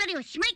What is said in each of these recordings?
りおしまい。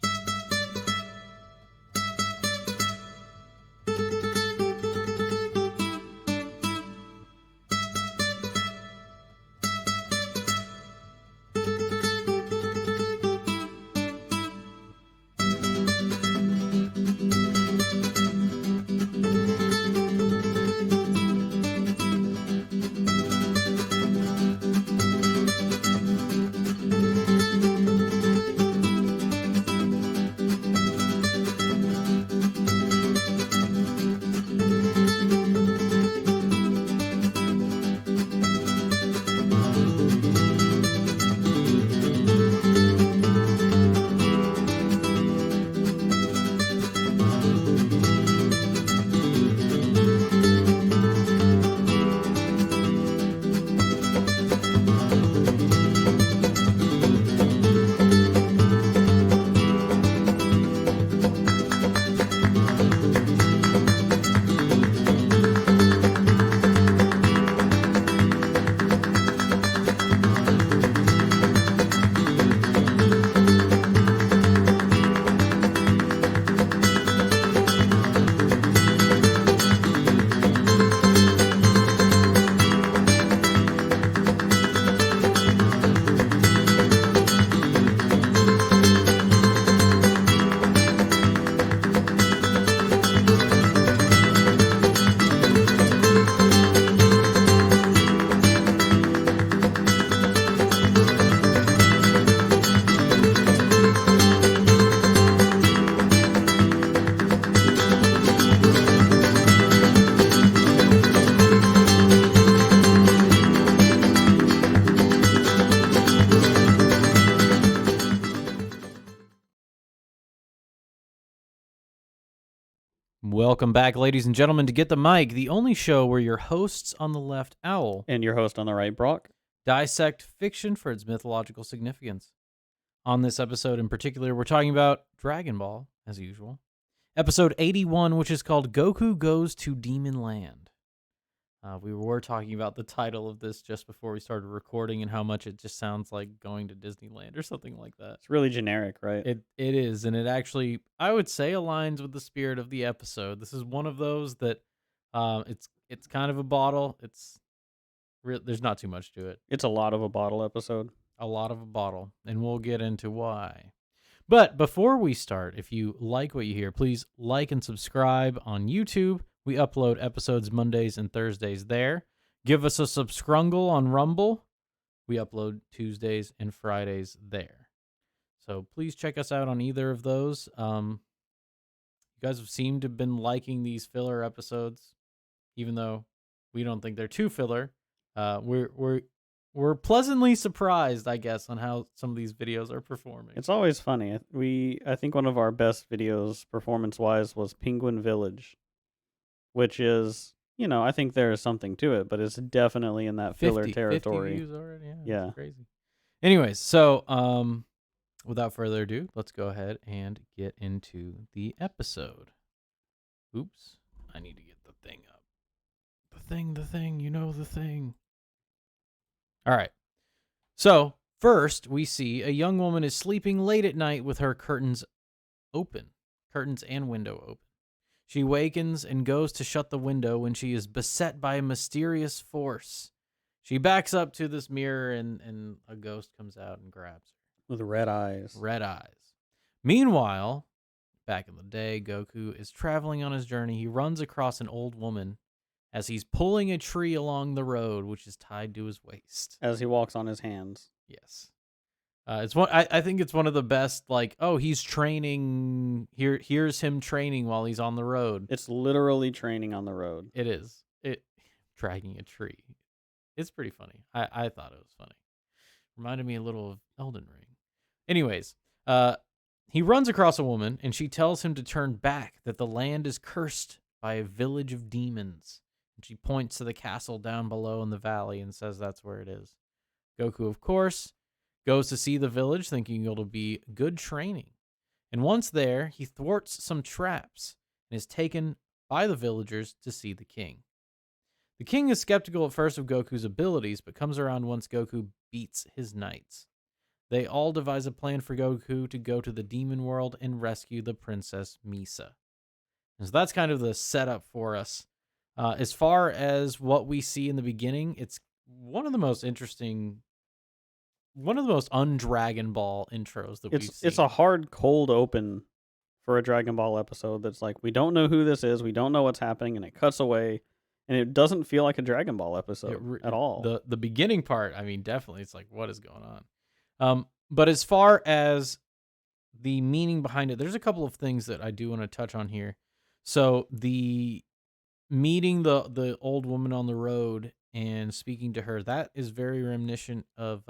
Welcome back, ladies and gentlemen, to Get the Mic, the only show where your hosts on the left, Owl, and your host on the right, Brock, dissect fiction for its mythological significance. On this episode in particular, we're talking about Dragon Ball, as usual. Episode 81, which is called Goku Goes to Demon Land. We were talking about the title of this just before we started recording and how much it just sounds like going to Disneyland or something like that. It's really generic, right? It is, and it actually, I would say, aligns with the spirit of the episode. This is one of those that it's kind of a bottle. There's not too much to it. It's a lot of a bottle episode. A lot of a bottle, and we'll get into why. But before we start, if you like what you hear, please like and subscribe on YouTube. We upload episodes Mondays and Thursdays there. Give us a subscribe on Rumble. We upload Tuesdays and Fridays there. So please check us out on either of those. You guys have seemed to have been liking these filler episodes, even though we don't think they're too filler. We're pleasantly surprised, I guess, on how some of these videos are performing. It's always funny. I think one of our best videos performance-wise was Penguin Village, which is, I think there is something to it, but it's definitely in that filler territory. 50 views already. Yeah. That's crazy. Anyways, so without further ado, let's go ahead and get into the episode. Oops, I need to get the thing up. The thing, the thing. All right. So, first, we see a young woman is sleeping late at night with her curtains and window open. She wakens and goes to shut the window when she is beset by a mysterious force. She backs up to this mirror and a ghost comes out and grabs her. With red eyes. Red eyes. Meanwhile, back in the day, Goku is traveling on his journey. He runs across an old woman as he's pulling a tree along the road, which is tied to his waist. As he walks on his hands. Yes. It's one. I think it's one of the best. Like, oh, he's training. Here's him training while he's on the road. It's literally training on the road. It is. Dragging a tree. It's pretty funny. I thought it was funny. Reminded me a little of Elden Ring. Anyways, he runs across a woman, and she tells him to turn back, that the land is cursed by a village of demons. And she points to the castle down below in the valley and says that's where it is. Goku, of course, goes to see the village, thinking it'll be good training. And once there, he thwarts some traps and is taken by the villagers to see the king. The king is skeptical at first of Goku's abilities, but comes around once Goku beats his knights. they all devise a plan for Goku to go to the demon world and rescue the Princess Misa. And so that's kind of the setup for us. As far as what we see in the beginning, it's one of the most interesting, one of the most un-Dragon Ball intros that we've It's a seen. hard cold open for a Dragon Ball episode that's like, we don't know who this is, we don't know what's happening, and it cuts away, and it doesn't feel like a Dragon Ball episode at all. The beginning part, I mean, definitely, it's like, what is going on? But as far as the meaning behind it, there's a couple of things that I do want to touch on here. So the meeting the old woman on the road and speaking to her, that is very reminiscent of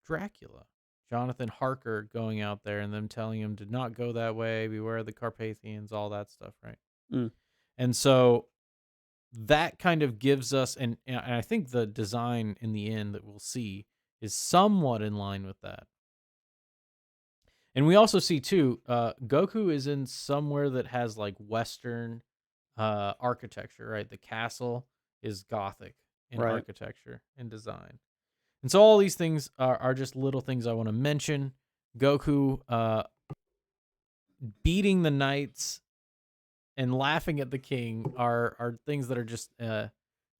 Dracula. Jonathan Harker going out there and them telling him to not go that way, beware the Carpathians, all that stuff, right? Mm. And so that kind of gives us, and I think the design in the end that we'll see is somewhat in line with that. And we also see too, Goku is in somewhere that has like Western architecture, right? The castle is Gothic in Right. architecture and design. And so all these things are just little things I want to mention. Goku beating the knights and laughing at the king are things that are just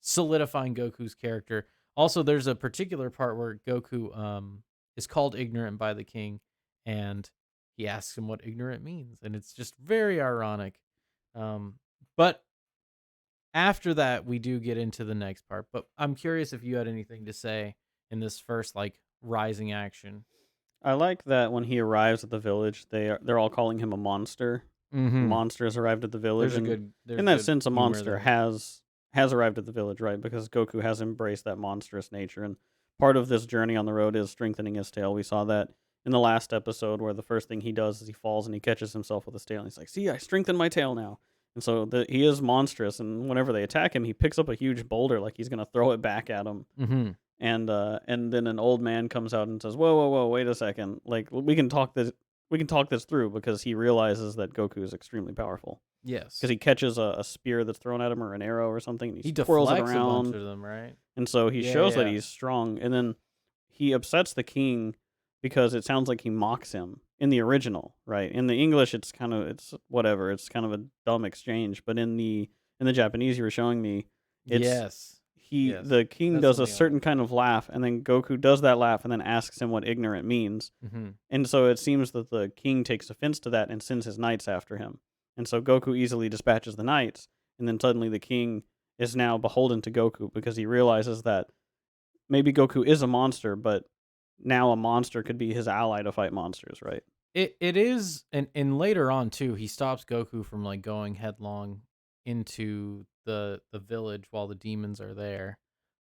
solidifying Goku's character. Also, there's a particular part where Goku is called ignorant by the king, and he asks him what ignorant means, and it's just very ironic. But after that, we do get into the next part. But I'm curious if you had anything to say in this first like rising action. I like that when he arrives at the village, they're all calling him a monster. A Mm-hmm. monster has arrived at the village, and There's in a that good sense, a humor monster there. has arrived at the village, right? Because Goku has embraced that monstrous nature, and part of this journey on the road is strengthening his tail. We saw that in the last episode, where the first thing he does is he falls and he catches himself with his tail, and he's like, "See, I strengthened my tail now." And so he is monstrous, and whenever they attack him, he picks up a huge boulder like he's gonna throw it back at him. Mm-hmm. And then an old man comes out and says, "Whoa, whoa, whoa! Wait a second! Like we can talk this through," because he realizes that Goku is extremely powerful. Yes. Because he catches a spear that's thrown at him or an arrow or something, and He he twirls it deflects a bunch around, of them, right? and so he Yeah, shows that yeah. he's strong. And then he upsets the king because it sounds like he mocks him in the original, right? In the English, it's whatever. It's kind of a dumb exchange, but in the Japanese you were showing me, it's Yes. Yes. the king That's does a something I certain like. kind of laugh, and then Goku does that laugh and then asks him what ignorant means. Mm-hmm. And so it seems that the king takes offense to that and sends his knights after him. And so Goku easily dispatches the knights, and then suddenly the king is now beholden to Goku because he realizes that maybe Goku is a monster, but now a monster could be his ally to fight monsters, right? It is, and later on too, he stops Goku from like going headlong into the village while the demons are there.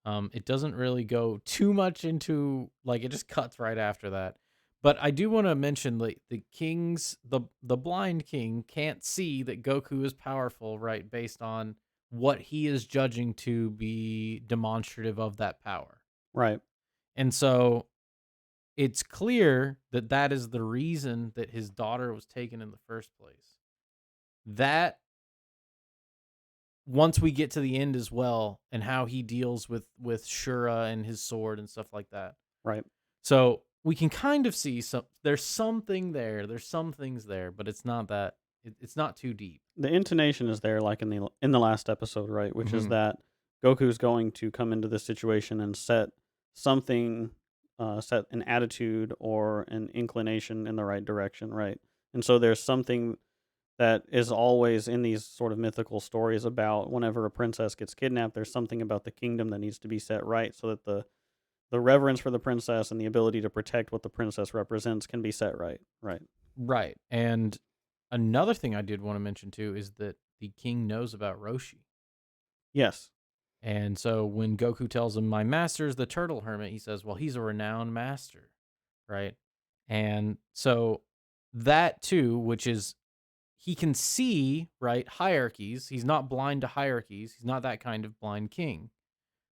It doesn't really go too much into like it just cuts right after that. But I do want to mention like the blind king can't see that Goku is powerful, right? Based on what he is judging to be demonstrative of that power. Right. And so it's clear that that is the reason that his daughter was taken in the first place. That once we get to the end as well and how he deals with Shura and his sword and stuff like that. Right. So we can kind of see there's something there. There's some things there, but it's not that it's not too deep. The intonation is there, like in the last episode, right? Which is Mm-hmm. that Goku's going to come into this situation and something, set an attitude or an inclination in the right direction, right? And so there's something that is always in these sort of mythical stories about whenever a princess gets kidnapped, there's something about the kingdom that needs to be set right so that the reverence for the princess and the ability to protect what the princess represents can be set right, right? Right. And another thing I did want to mention too is that the king knows about Roshi. Yes. And so when Goku tells him, "My master is the turtle hermit," he says, "Well, he's a renowned master," right? And so that too, which is he can see, right, hierarchies. He's not blind to hierarchies. He's not that kind of blind king,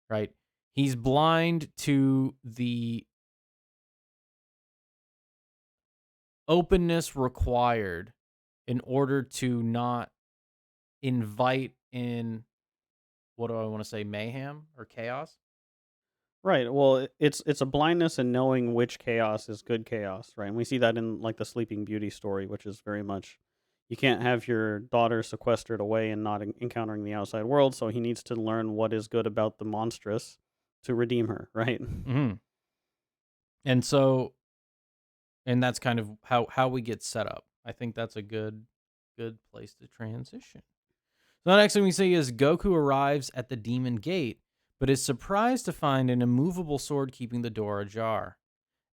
right? He's blind to the openness required in order to not invite in, what do I want to say, mayhem or chaos? Right. Well, it's a blindness in knowing which chaos is good chaos, right? And we see that in like the Sleeping Beauty story, which is very much you can't have your daughter sequestered away and not encountering the outside world, so he needs to learn what is good about the monstrous to redeem her, right? Hmm. And so, and that's kind of how we get set up. I think that's a good place to transition. So the next thing we see is Goku arrives at the demon gate, but is surprised to find an immovable sword keeping the door ajar.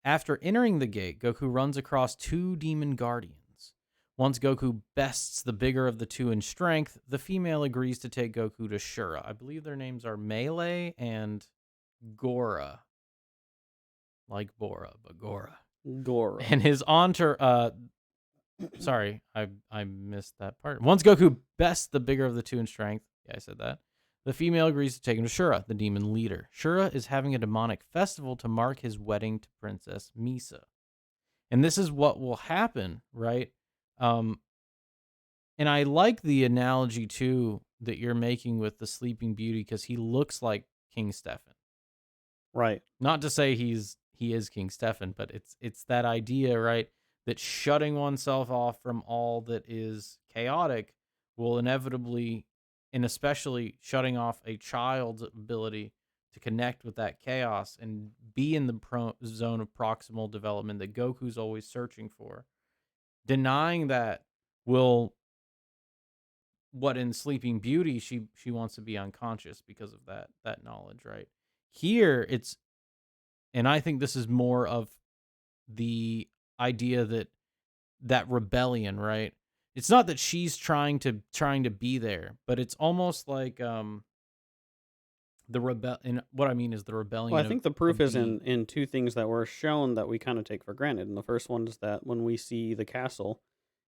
After entering the gate, Goku runs across two demon guardians. Once Goku bests the bigger of the two in strength, the female agrees to take Goku to Shura. I believe their names are Melee and Gora. Like Bora, but Gora. Goro. And his sorry, I missed that part. Once Goku bests the bigger of the two in strength, yeah, I said that. The female agrees to take him to Shura, the demon leader. Shura is having a demonic festival to mark his wedding to Princess Misa. And this is what will happen, right? Um, and I like the analogy too that you're making with the Sleeping Beauty because he looks like King Stefan. Right. Not to say he is King Stefan, but it's that idea, right? That shutting oneself off from all that is chaotic will inevitably, and especially shutting off a child's ability to connect with that chaos and be in the zone of proximal development that Goku's always searching for. Denying that will what in Sleeping Beauty she wants to be unconscious because of that knowledge, right? Here it's and I think this is more of the idea that rebellion, right? It's not that she's trying to be there, but it's almost like the rebel. And what I mean is the Well, I rebellion think the proof of is being. in two things that were shown that we kind of take for granted. And the first one is that when we see the castle,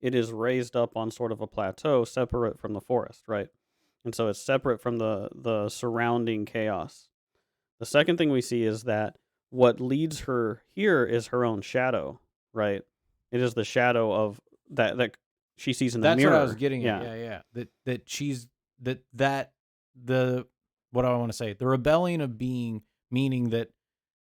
it is raised up on sort of a plateau separate from the forest, right? And so it's separate from the surrounding chaos. The second thing we see is that what leads her here is her own shadow, right? It is the shadow of that she sees in the That's what I was mirror. getting at. Yeah, Yeah, yeah. That she's that the what do I want to say? The rebellion of being, meaning that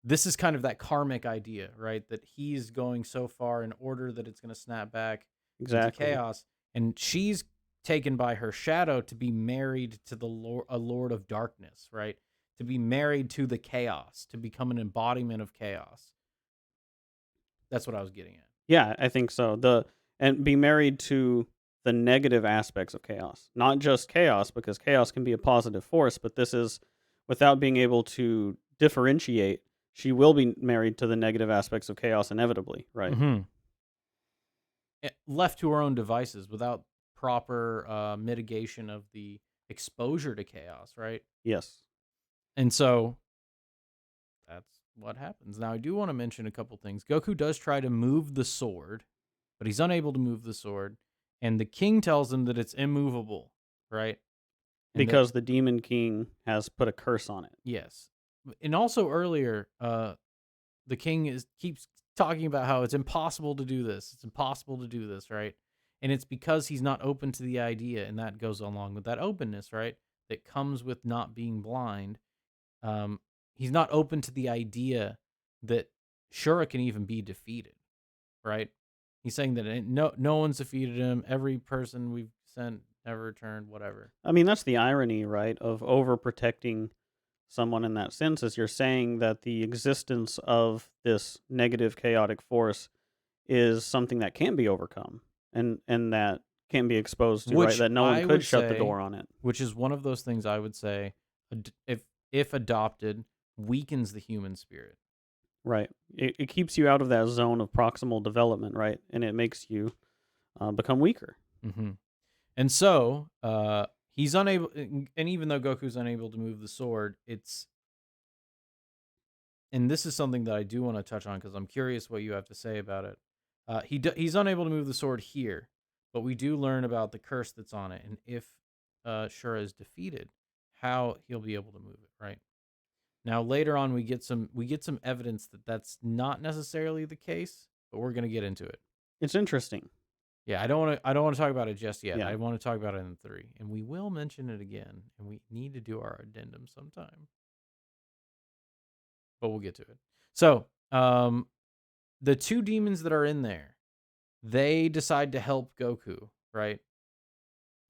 this is kind of that karmic idea, right? That he's going so far in order that it's going to snap back into exactly. chaos, and she's taken by her shadow to be married to the lord, a lord of darkness, right? To be married to the chaos, to become an embodiment of chaos. That's what I was getting at. Yeah, I think so. The and be married to the negative aspects of chaos, not just chaos, because chaos can be a positive force. But this is without being able to differentiate. She will be married to the negative aspects of chaos inevitably, right? Mm-hmm. Left to her own devices without proper mitigation of the exposure to chaos, right? Yes. And so that's what happens. Now, I do want to mention a couple things. Goku does try to move the sword, but he's unable to move the sword. And the king tells him that it's immovable, right? And that, Because the Demon King has put a curse on it. yes. And also earlier, the king keeps talking about how it's impossible to do this. It's impossible to do this, right? And it's because he's not open to the idea, and that goes along with that openness, right? That comes with not being blind. Um, he's not open to the idea that Shura can even be defeated, right? He's saying that no one's defeated him. Every person we've sent never returned. Whatever. I mean, that's the irony, right, of overprotecting someone in that sense is you're saying that the existence of this negative chaotic force is something that can be overcome and that can be exposed to, right? Which That no one I could would shut the say, door on it. which is one of those things I would say, if adopted, weakens the human spirit. Right. It keeps you out of that zone of proximal development, right? And it makes you become weaker. Hmm. And so, he's unable, and even though Goku's unable to move the sword, and this is something that I do want to touch on because I'm curious what you have to say about it. He's unable to move the sword here, but we do learn about the curse that's on it, and if Shura is defeated, how he'll be able to move it. Right now, later on, we get some evidence that that's not necessarily the case, but we're gonna get into it. It's interesting. Yeah, I don't want to talk about it just yet. Yeah. I want to talk about it in 3, and we will mention it again, and we need to do our addendum sometime. but we'll get to it. So, the two demons that are in there, they decide to help Goku, right?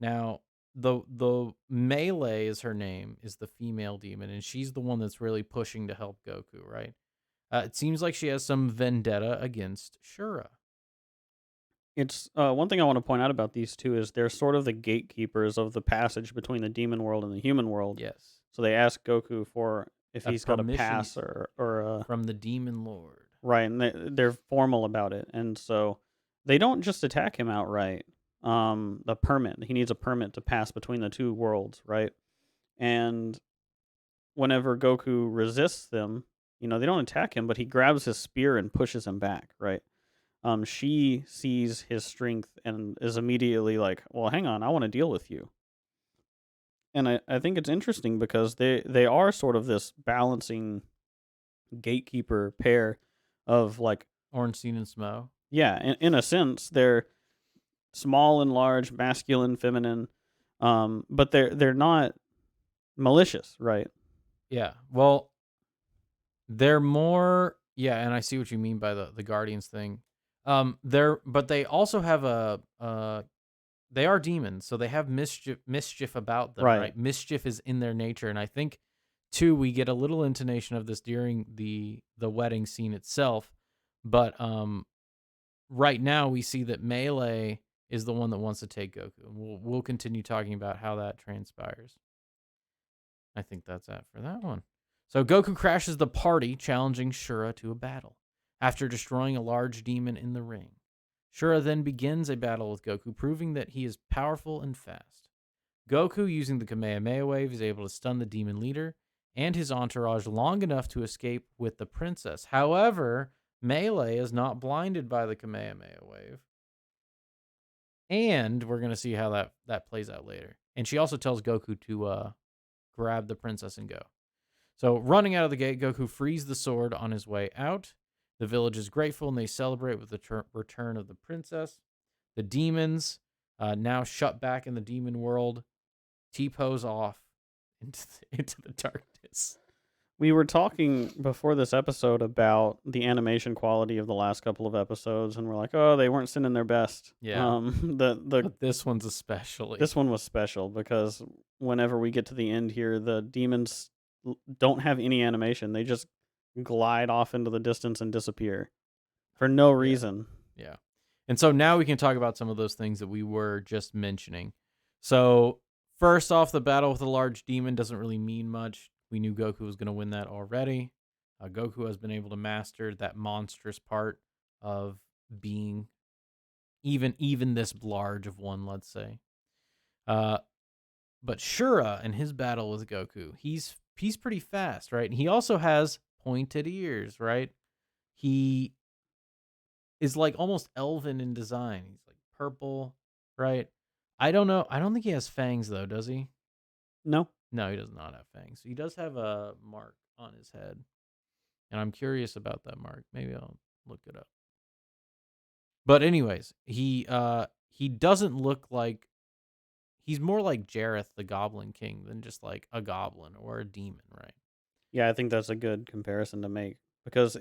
Now, the Melee is her name, is the female demon, and she's the one that's really pushing to help Goku, right? It seems like she has some vendetta against Shura. It's one thing I want to point out about these two is they're sort of the gatekeepers of the passage between the demon world and the human world. Yes. So they ask Goku for if A he's got a permission pass or from the Demon Lord. right, and they're formal about it, and so they don't just attack him outright. The permit, he needs a permit to pass between the two worlds, right? And whenever Goku resists them, they don't attack him, but he grabs his spear and pushes him back, right? She sees his strength and is immediately like, "Well, hang on, I want to deal with you." And I think it's interesting because they are sort of this balancing gatekeeper pair of like, Ornstein and Smo. yeah, in a sense, they're small and large, masculine, feminine, but they're not malicious, right? Yeah. Well, they're more, yeah, and I see what you mean by the Guardians thing. But they also have they are demons, so they have mischief about them, Right. right? Mischief is in their nature, and I think too we get a little intonation of this during the wedding scene itself. But right now we see that Melee is the one that wants to take Goku. And we'll continue talking about how that transpires. I think that's it for that one. So Goku crashes the party, challenging Shura to a battle after destroying a large demon in the ring. Shura then begins a battle with Goku, proving that he is powerful and fast. Goku, using the Kamehameha wave, is able to stun the demon leader and his entourage long enough to escape with the princess. However, Melee is not blinded by the Kamehameha wave. And we're going to see how that plays out later. And she also tells Goku to grab the princess and go. So, running out of the gate, Goku frees the sword on his way out. The village is grateful and they celebrate with the return of the princess. The demons, now shut back in the demon world, T-pose off into the darkness. We were talking before this episode about the animation quality of the last couple of episodes, and we're like, "Oh, they weren't sending their best." Yeah. But this one's especially. This one was special because whenever we get to the end here, the demons don't have any animation; they just glide off into the distance and disappear for no reason. Yeah. And so now we can talk about some of those things that we were just mentioning. So first off, the battle with a large demon doesn't really mean much. We knew Goku was going to win that already. Goku has been able to master that monstrous part of being even this large of one, let's say. But Shura in his battle with Goku, he's pretty fast, right? And he also has pointed ears, right? He is like almost elven in design. He's like purple, right? I don't know. I don't think he has fangs though, does he? No. No, he does not have fangs. He does have a mark on his head. And I'm curious about that mark. Maybe I'll look it up. But anyways, he doesn't look like, he's more like Jareth the Goblin King than just like a goblin or a demon, right? Yeah, I think that's a good comparison to make because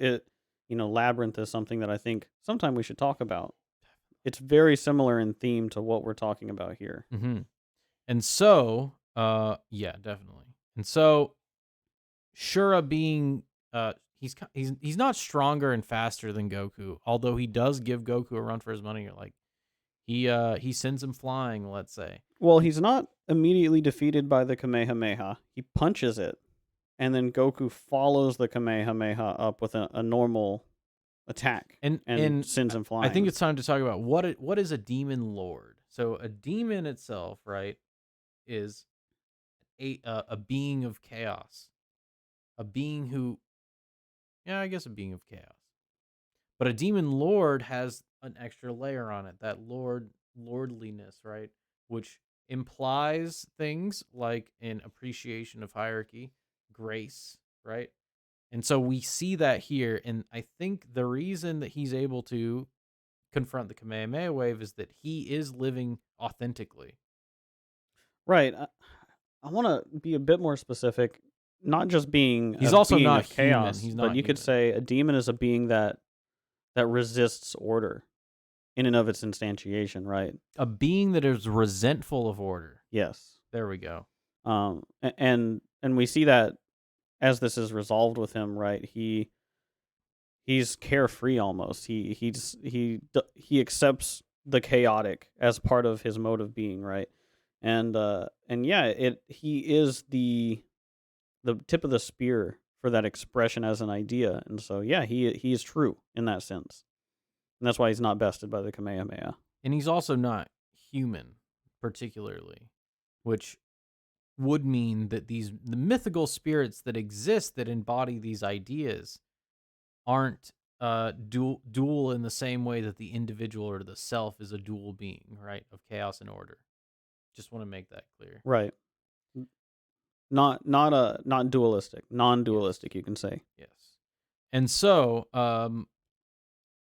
Labyrinth is something that I think sometime we should talk about. It's very similar in theme to what we're talking about here. Mm-hmm. And so, yeah, definitely. And so, Shura being, he's not stronger and faster than Goku, although he does give Goku a run for his money. Like he sends him flying, let's say. Well, he's not immediately defeated by the Kamehameha. He punches it, and then Goku follows the Kamehameha up with a normal attack and sends him flying. I think it's time to talk about what is a demon lord. So a demon itself, right, is a being of chaos, a being who, yeah, I guess a being of chaos. But a demon lord has an extra layer on it, that lordliness, right, which implies things like an appreciation of hierarchy, grace, right? And so we see that here, and I think the reason that he's able to confront the Kamehameha wave is that he is living authentically. Right. I want to be a bit more specific. not just being He's a also being not of human. chaos, He's but not you could human. say a demon is a being that resists order in and of its instantiation, right? A being that is resentful of order. Yes. There we go. And we see that as this is resolved with him, right? He's carefree almost. He accepts the chaotic as part of his mode of being, right? And yeah, he is the tip of the spear for that expression as an idea. And so yeah, he is true in that sense. And that's why he's not bested by the Kamehameha. And he's also not human, particularly, which would mean that the mythical spirits that exist that embody these ideas aren't dual in the same way that the individual or the self is a dual being, right? Of chaos and order. Just want to make that clear. Right. Not dualistic, Yes. non-dualistic, you can say. Yes. And so,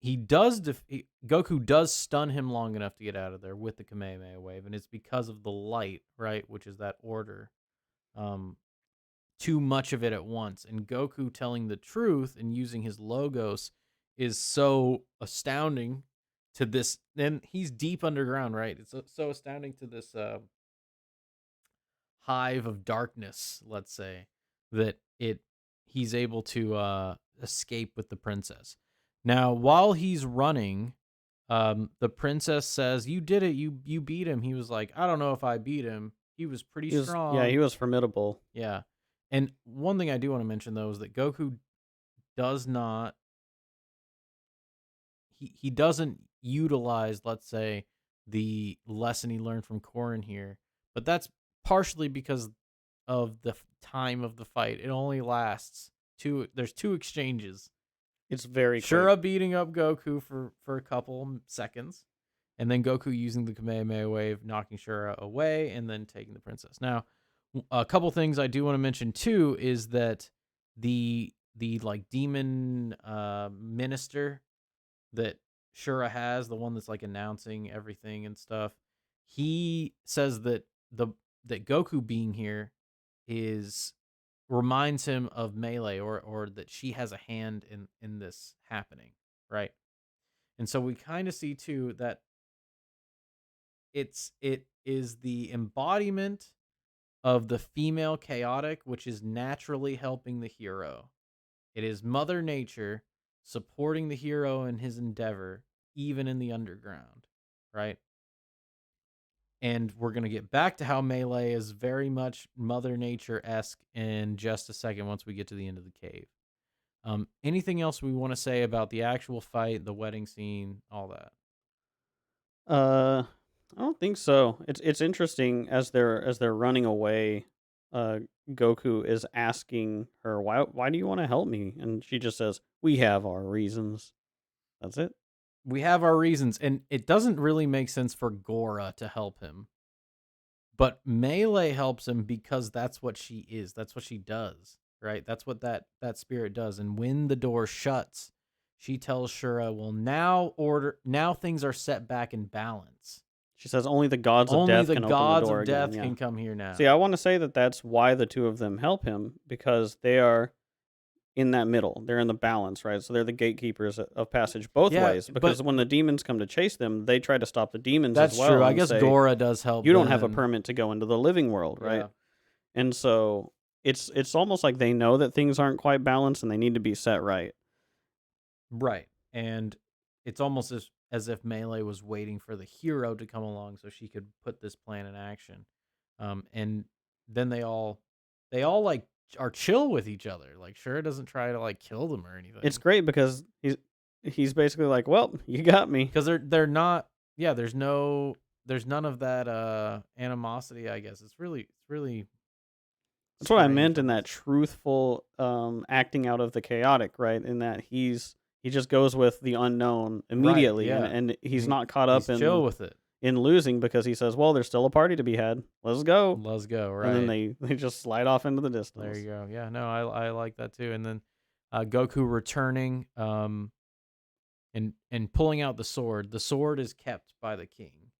Goku does stun him long enough to get out of there with the Kamehameha wave, and it's because of the light, right, which is that order. Too much of it at once, and Goku telling the truth and using his logos is so astounding to this. And he's deep underground, right? It's so astounding to this hive of darkness, let's say, that he's able to escape with the princess. Now, while he's running, the princess says, "You did it. You beat him." He was like, "I don't know if I beat him. He was pretty He strong." was formidable. Yeah. And one thing I do want to mention though is that Goku does not he doesn't utilize, let's say, the lesson he learned from Korin here, but that's partially because of the time of the fight. It only lasts there's two exchanges. It's very quick. Shura beating up Goku for a couple seconds, and then Goku using the Kamehameha wave, knocking Shura away, and then taking the princess. Now, a couple things I do want to mention too is that the like demon minister that Shura has, the one that's like announcing everything and stuff, he says that that Goku being here is reminds him of Melee, or that she has a hand in this happening, right? And so we kind of see too that it is the embodiment of the female chaotic, which is naturally helping the hero. It is Mother Nature supporting the hero in his endeavor, even in the underground, right? And we're going to get back to how Melee is very much Mother Nature-esque in just a second once we get to the end of the cave. Anything else we want to say about the actual fight, the wedding scene, all that? I don't think so. It's interesting as they're running away. Goku is asking her, "Why do you want to help me?" And she just says, "We have our reasons." That's it. We have our reasons, and it doesn't really make sense for Gora to help him. But Melee helps him because that's what she is. That's what she does, right? That's what that spirit does. And when the door shuts, she tells Shura, "Well, now things are set back in balance. She says, "Only the gods of Only death the can open the gods door of again." death Yeah. can come here now." See, I want to say that that's why the two of them help him, because they are in that middle. They're in the balance, right? So they're the gatekeepers of passage both Yeah, ways. Because but when the demons come to chase them, they try to stop the demons that's as well true. I and guess say, Gora does help "You don't have a them. permit to go into the living world," right? Yeah. And so it's almost like they know that things aren't quite balanced and they need to be set right. Right. And it's almost as if Melee was waiting for the hero to come along so she could put this plan in action. And then they all like are chill with each other. Like Shura doesn't try to like kill them or anything. It's great because he's basically like, "Well, you got me." Because they're not, yeah, there's none of that animosity, I guess. It's really That's what I strange meant in that almost. truthful acting out of the chaotic, right? In that he just goes with the unknown Right, immediately, yeah. and he's And not caught he's up chill with it. in losing because he says, "Well, there's still a party to be had. Let's go." Let's go, And then right. they just slide off into the There distance. you go. Yeah, no, I like that too. And then Goku returning and pulling out the sword. The sword is kept by the king.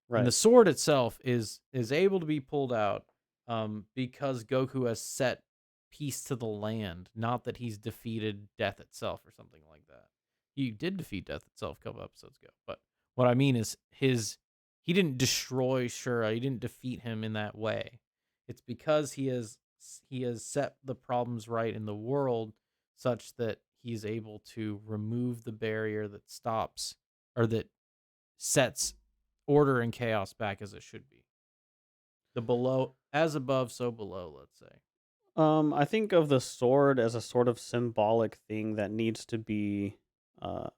And the Right. sword itself is able to be pulled out because Goku has set peace to the land, not that he's defeated death itself or something like that. He did defeat death itself a couple episodes ago, but what I mean is he didn't destroy Shura. He didn't defeat him in that way. It's because he has set the problems right in the world such that he is able to remove the barrier that stops or that sets order and chaos back as it should be. The below, as above, so below, let's say. I think of the sword as a sort of symbolic thing that needs to be, uh,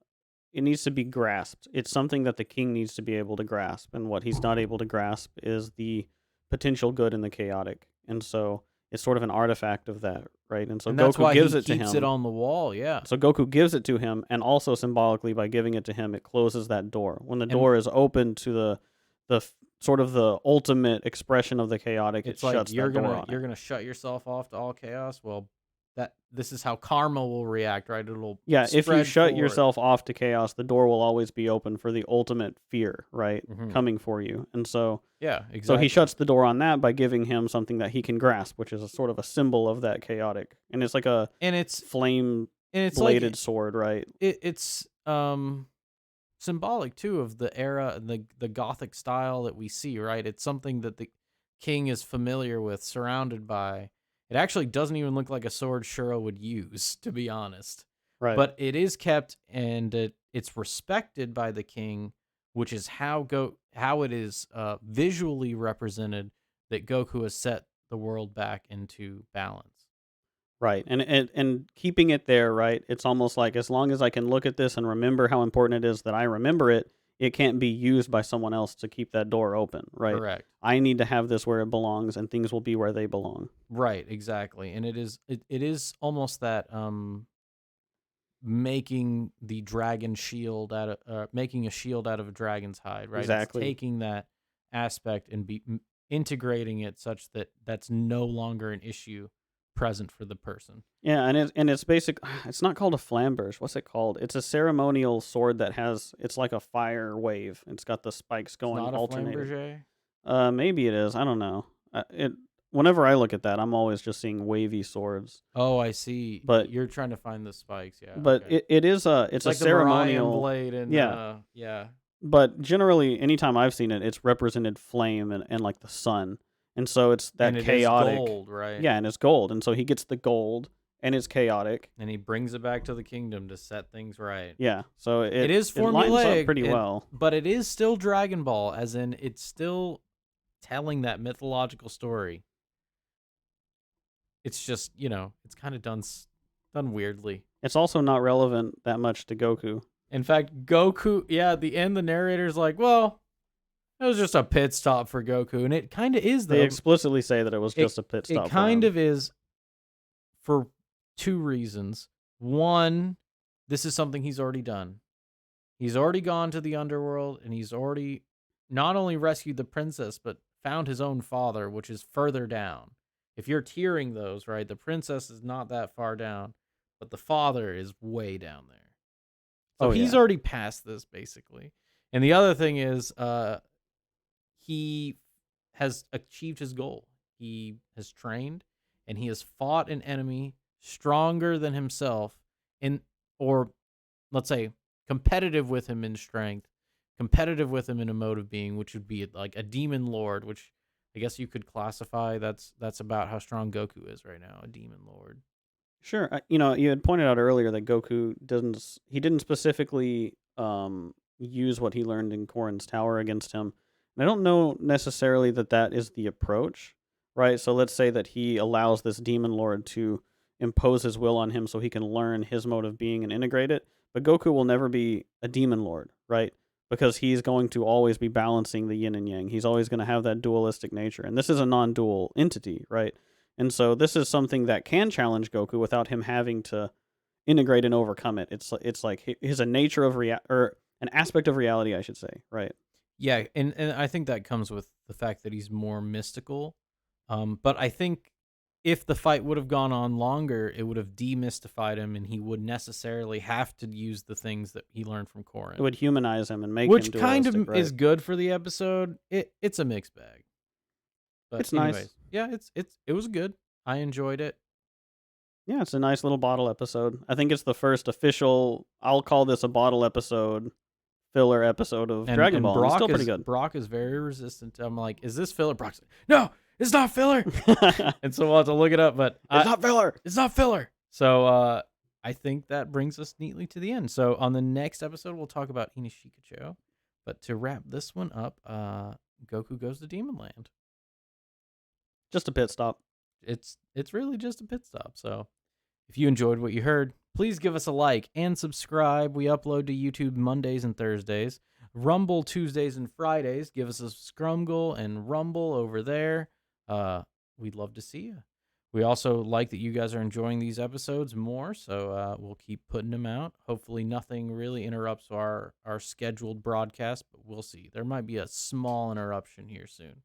it needs to be grasped. It's something that the king needs to be able to grasp, and what he's not able to grasp is the potential good in the chaotic. And so it's sort of an artifact of that, right? And so And that's Goku why gives he it to keeps it him. on the wall, yeah. So Goku gives it to him, and also symbolically by giving it to him, it closes that door. When the And door is open to the sort of the ultimate expression of the chaotic, it it's like shuts that door on you're it. gonna shut yourself off to all chaos. Well, this is how karma will react, right? It'll Yeah, if you spread shut forward. yourself off to chaos, the door will always be open for the ultimate fear, right? Mhm. Coming for you. And so Yeah, so exactly. he shuts the door on that by giving him something that he can grasp, which is a sort of a symbol of that chaotic. And it's like a and it's flame bladed sword, right? it's symbolic too of the era and the Gothic style that we see, right? It's something that the king is familiar with, surrounded by. It actually doesn't even look like a sword Shura would use, to be honest. Right. But it is kept and it's respected by the king, which is how it is visually represented that Goku has set the world back into balance. Right. And keeping it there, right? It's almost like as long as I can look at this and remember how important it is that I remember it, it can't be used by someone else to keep that door open, right? Correct. I need to have this where it belongs and things will be where they belong. Right, exactly. And it is almost that making the dragon shield out of making a shield out of a dragon's hide, right? Exactly. It's taking that aspect and integrating it such that that's no longer an issue present for the person. Yeah, and it's basic. It's not called a flamberge. What's it called? It's a ceremonial sword that has. It's like a fire wave. It's got the spikes It's going not a alternating. flamberge. Maybe it is. I don't know. It. Whenever I look at that, I'm always just seeing wavy swords. Oh, I see. But You're trying to find the spikes, yeah. but Okay. it is a. It's a like the Marion ceremonial blade and Yeah. yeah. But generally, anytime I've seen it, it's represented flame and like the sun, and so it's that And it is chaotic. gold, right? Yeah, and it's gold, and so he gets the gold, and it's chaotic. And he brings it back to the kingdom to set things right. Yeah, so It is it lines formulaic up pretty well. but it is still Dragon Ball, as in it's still telling that mythological story. It's just, it's kind of done weirdly. It's also not relevant that much to Goku. In fact, Goku, yeah, at the end, the narrator's like, well, it was just a pit stop for Goku. And it kind of is, though. They explicitly say that it was just a pit stop. It kind of is for two reasons. One, this is something he's already done. He's already gone to the underworld, and he's already not only rescued the princess, but found his own father, which is further down. If you're tiering those, right, the princess is not that far down, but the father is way down there. So he's already past this, basically. And the other thing is he has achieved his goal. He has trained, and he has fought an enemy stronger than himself, or let's say competitive with him in strength, competitive with him in a mode of being, which would be like a demon lord, which I guess you could classify that's about how strong Goku is right now, a demon lord. Sure. You had pointed out earlier that Goku didn't specifically use what he learned in Korin's tower against him. And I don't know necessarily that is the approach, right? So let's say that he allows this demon lord to impose his will on him so he can learn his mode of being and integrate it. But Goku will never be a demon lord, right? Because he's going to always be balancing the yin and yang. He's always going to have that dualistic nature. And this is a non-dual entity, right? And so this is something that can challenge Goku without him having to integrate and overcome it. It's like he's a nature of or an aspect of reality, I should say, right? Yeah, and I think that comes with the fact that he's more mystical. But I think if the fight would have gone on longer, it would have demystified him, and he would necessarily have to use the things that he learned from Korin. It would humanize him and make which him dualistic, kind of right? is good for the episode. It's a mixed bag. But it's nice. Yeah, it was good. I enjoyed it. Yeah, it's a nice little bottle episode. I think it's the first official, I'll call this a bottle episode, filler episode of Dragon Ball. And it's still pretty good. Brock is very resistant. I'm like, is this filler? Brock's like, no, it's not filler. And so we'll have to look it up, but it's not filler. It's not filler. So I think that brings us neatly to the end. So on the next episode, we'll talk about Inishikacho. But to wrap this one up, Goku goes to Demon Land. Just a pit stop. It's really just a pit stop. So if you enjoyed what you heard, please give us a like and subscribe. We upload to YouTube Mondays and Thursdays, Rumble Tuesdays and Fridays. Give us a scrumgle and rumble over there. We'd love to see you. We also like that you guys are enjoying these episodes more, so we'll keep putting them out. Hopefully nothing really interrupts our scheduled broadcast, but we'll see. There might be a small interruption here soon.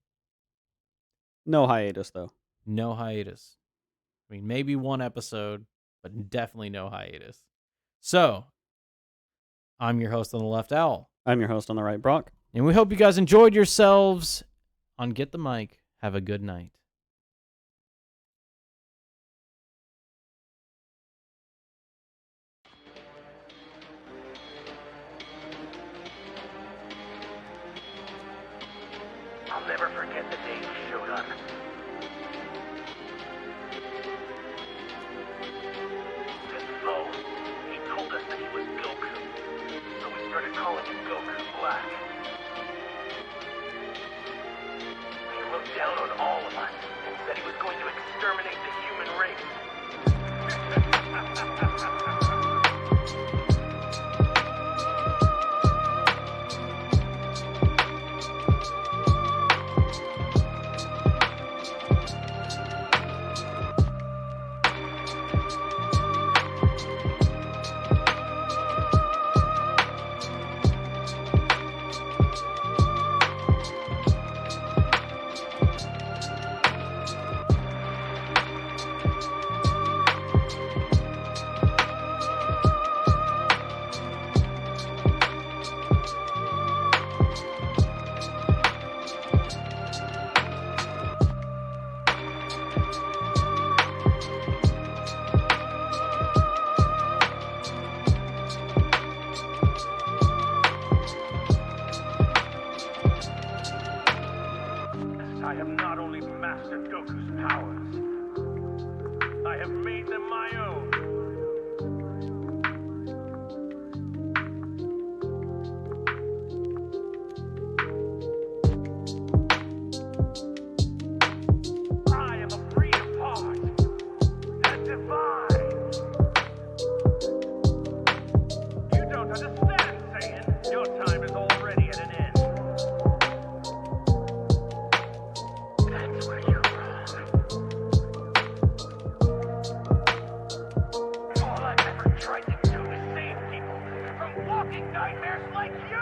No hiatus, though. No hiatus. I mean, maybe one episode, but definitely no hiatus. So, I'm your host on the left, Owl. I'm your host on the right, Brock. And we hope you guys enjoyed yourselves on Get the Mic. Have a good night. I'll never forget the day he showed up. And so, he told us that he was Goku. So we started calling him Goku Black. He looked down on all of us and said he was going to exterminate the human race. I have not only mastered Goku's powers, I have made them my own. I am a free of part and divine. You don't understand, Saiyan. Your time is already at an end. Tried to do is save people from walking nightmares like you!